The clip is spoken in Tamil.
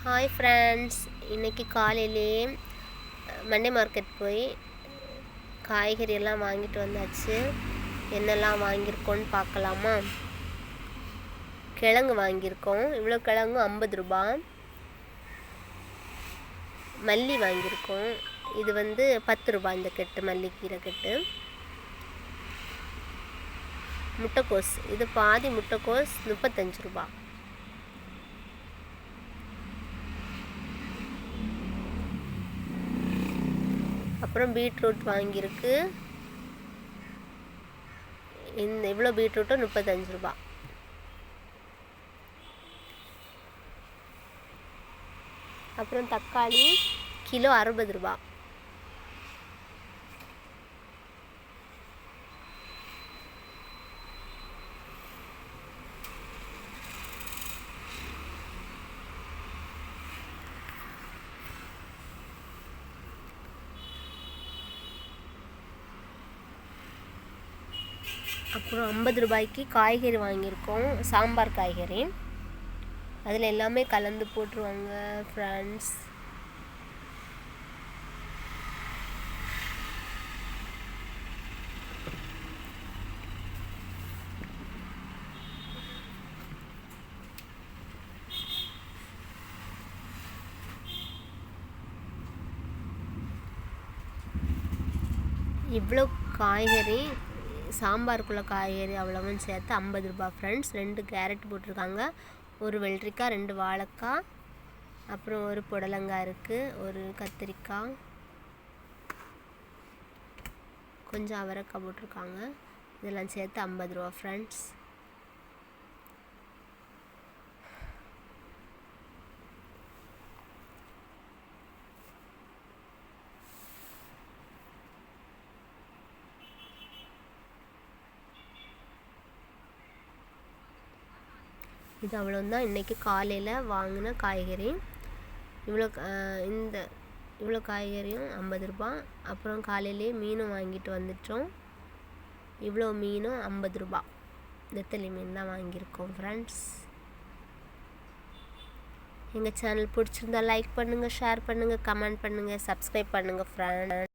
ஹாய் ஃப்ரெண்ட்ஸ், இன்றைக்கி காலையிலே மண்டே மார்க்கெட் போய் காய்கறி எல்லாம் வாங்கிட்டு வந்தாச்சு. என்னெல்லாம் வாங்கியிருக்கோன்னு பார்க்கலாமா? கிழங்கு வாங்கியிருக்கோம். இவ்வளோ கிழங்கு 50 ரூபா. மல்லி வாங்கியிருக்கோம். இது 10 ரூபா இந்த கெட்டு, மல்லிக்கீரை கெட்டு. முட்டைக்கோஸ், இது பாதி முட்டைக்கோஸ் 35 ரூபா. அப்புறம் பீட்ரூட் வாங்கியிருக்கு. இவ்வளோ பீட்ரூட்டும் 35 ரூபா. அப்புறம் தக்காளி கிலோ 60 ரூபா. அப்புறம் 50 ரூபாய்க்கு காய்கறி வாங்கியிருக்கோம், சாம்பார் காய்கறி. அதில் எல்லாமே கலந்து போட்டுருவாங்க ஃப்ரெண்ட்ஸ். இவ்வளோ காய்கறி, சாம்பாருக்குள்ள காய்கறி அவ்வளவும் சேர்த்து 50 ரூபா ஃப்ரெண்ட்ஸ். 2 கேரட் போட்டிருக்காங்க, ஒரு வெள்ளரிக்காய், 2 வாழைக்காய், அப்புறம் ஒரு புடலங்காய் இருக்குது, ஒரு கத்திரிக்காய், கொஞ்சம் அவரைக்காய் போட்டிருக்காங்க. இதெல்லாம் சேர்த்து 50 ரூபா ஃப்ரெண்ட்ஸ். இது அவ்வளோதான் இன்றைக்கி காலையில் வாங்கின காய்கறி. இவ்வளோ காய்கறியும் 50 ரூபா. அப்புறம் காலையிலே மீனும் வாங்கிட்டு வந்துட்டோம். இவ்வளோ மீனும் 50 ரூபா. நெத்தலி மீன் தான் வாங்கியிருக்கோம் ஃப்ரெண்ட்ஸ். எங்கள் சேனல் பிடிச்சிருந்தா லைக் பண்ணுங்கள், ஷேர் பண்ணுங்கள், கமெண்ட் பண்ணுங்கள், சப்ஸ்கிரைப் பண்ணுங்கள் ஃப்ரெண்ட்ஸ்.